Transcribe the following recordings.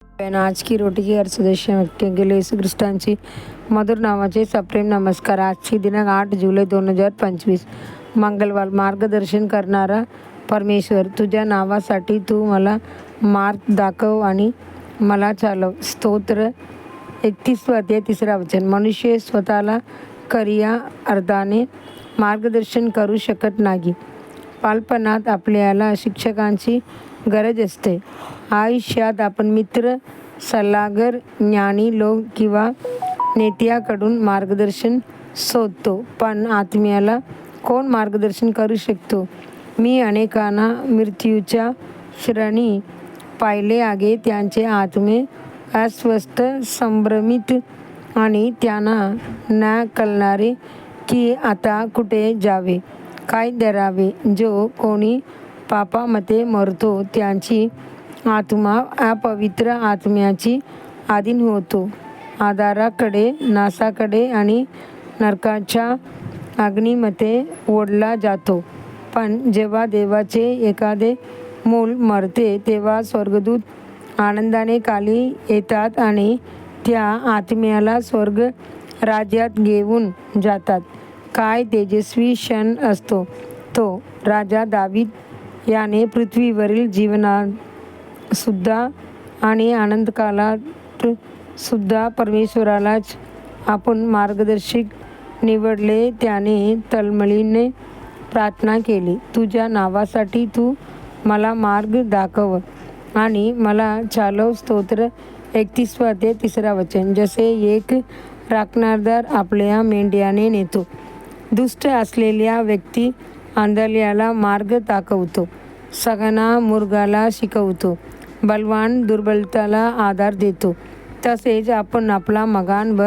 आज की रोटी की अर्धदृश्य व्यक्त केले येशू ख्रिस्तांची मधुर नावाचे सप्रेम नमस्कार. आजची दिनांक 8 जुलै 2025 मंगळवार. मार्गदर्शन करणारा परमेश्वर, तुझ्या नावासाठी तू मला मार्ग दाखव आणि मला चालव. स्तोत्र 31 अध्याय 3 वचन. मनुष्य स्वतःला खऱ्या अर्थाने मार्गदर्शन करू शकत नाही. बालपणात आपल्याला शिक्षकांची गरज असते. आयुष्यात आपण मित्र, सल्लागार, ज्ञानी लोक किंवा नेत्याकडून मार्गदर्शन शोधतो. पण आत्म्याला कोण मार्गदर्शन करू शकतो? मी अनेकांना मृत्यूच्या क्षणी पाहिले आहे. त्यांचे आत्मे अस्वस्थ, संभ्रमित आणि त्यांना न कळणारे की आता कुठे जावे, काय करावे. जो कोणी पापामध्ये मरतो त्याची आत्मा अपवित्र आत्म्याची अधीन होतो. आधाराकडे, नाशाकडे आणि नरकाच्या अग्नीमध्ये ओढला जातो. पण जेव्हा देवाचे एखादे मूल मरते तेव्हा स्वर्गदूत आनंदाने खाली येतात आणि त्या आत्म्याला स्वर्ग राज्यात घेऊन जातात. काय तेजस्वी क्षण असतो तो! राजा दावीद याने पृथ्वीवरील जीवनात सुद्धा आणि आनंदकालात सुद्धा परमेश्वरालाच आपण मार्गदर्शक निवडले. त्याने तळमळीने प्रार्थना केली, तुझ्या नावासाठी तू मला मार्ग दाखव आणि मला चालव. स्तोत्र 31 अध्याय 3 वचन. जसे एक राखणदार आपल्या मेंढ्याने नेतो, दुष्ट असलेल्या व्यक्ती आंधळ्याला मार्ग दाखवतो, सगळ्यांना मुर्गाला शिकवतो, बलवान दुर्बलताला आधार देतो, तसेच आपण आपला मगान व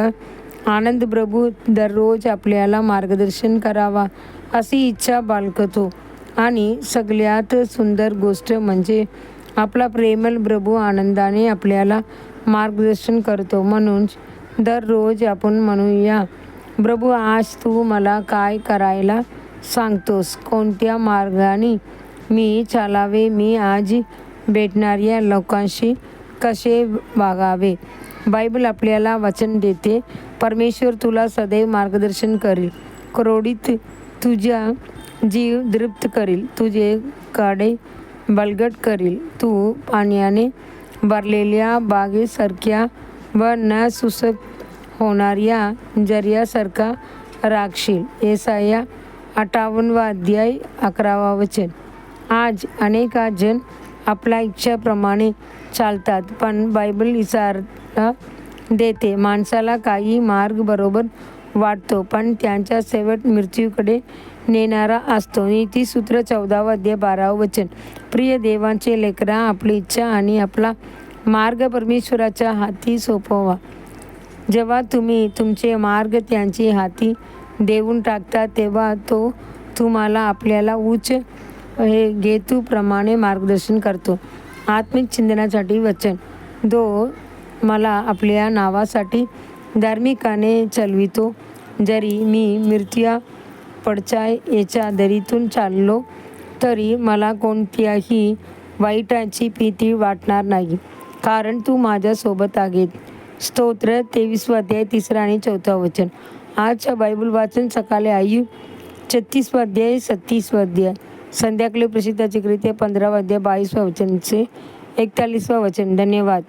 आनंद प्रभू दररोज आपल्याला मार्गदर्शन करावा अशी इच्छा बाळगतो. आणि सगळ्यात सुंदर गोष्ट म्हणजे आपला प्रेमळ प्रभू आनंदाने आपल्याला मार्गदर्शन करतो. म्हणून दररोज आपण म्हणूया, प्रभू आज तू मला काय करायला सांगतोस? कोणत्या मार्गाने मी चालावे? मी आज भेटणाऱ्या लोकांशी कसे वागावे? बायबल आपल्याला वचन देते, परमेश्वर तुला सदैव मार्गदर्शन करील, क्रोडीत तुझा जीव तृप्त करील, तुझे काडे बळकट करील. तू पाण्याने भरलेल्या बागेसारख्या व न शुष्क होणाऱ्या झऱ्यासारखा राखशील. येसाया 58 अध्याय 11 वचन. आज अनेक जण आपल्या इच्छेप्रमाणे चालतात, पण बायबल इशारा देते, माणसाला काही मार्ग बरोबर वाटतो पण त्यांचा शेवट मृत्यूकडे नेणारा असतो. नीतिसूत्र 14 अध्याय 12 वचन. प्रिय देवाचे लेकरा, आपली इच्छा आणि आपला मार्ग परमेश्वराच्या हाती सोपवा. जेव्हा तुम्ही तुमचे मार्ग त्यांच्या हाती देऊन टाकता तेव्हा तो तुम्हाला आपल्याला उच्च हेतूप्रमाणे मार्गदर्शन करतो. आत्मिक चिंतनासाठी वचन. तो मला आपल्या नावासाठी धार्मिकाने चालवितो. जरी मी मृत्यू पडछायेच्या दरीतून चाललो तरी मला कोणत्याही वाईटाची भीती वाटणार नाही, कारण तू माझ्यासोबत आहे. स्तोत्र 23 अध्याय 3 आणि 4 वचन. आजच्या बायबल वाचन सकाळी आयु 36 अध्याय 37 अध्याय. संध्याकाळी प्रसिद्धाची कृत्य 15 अध्याय 22 वचनचे 41 वचन. धन्यवाद.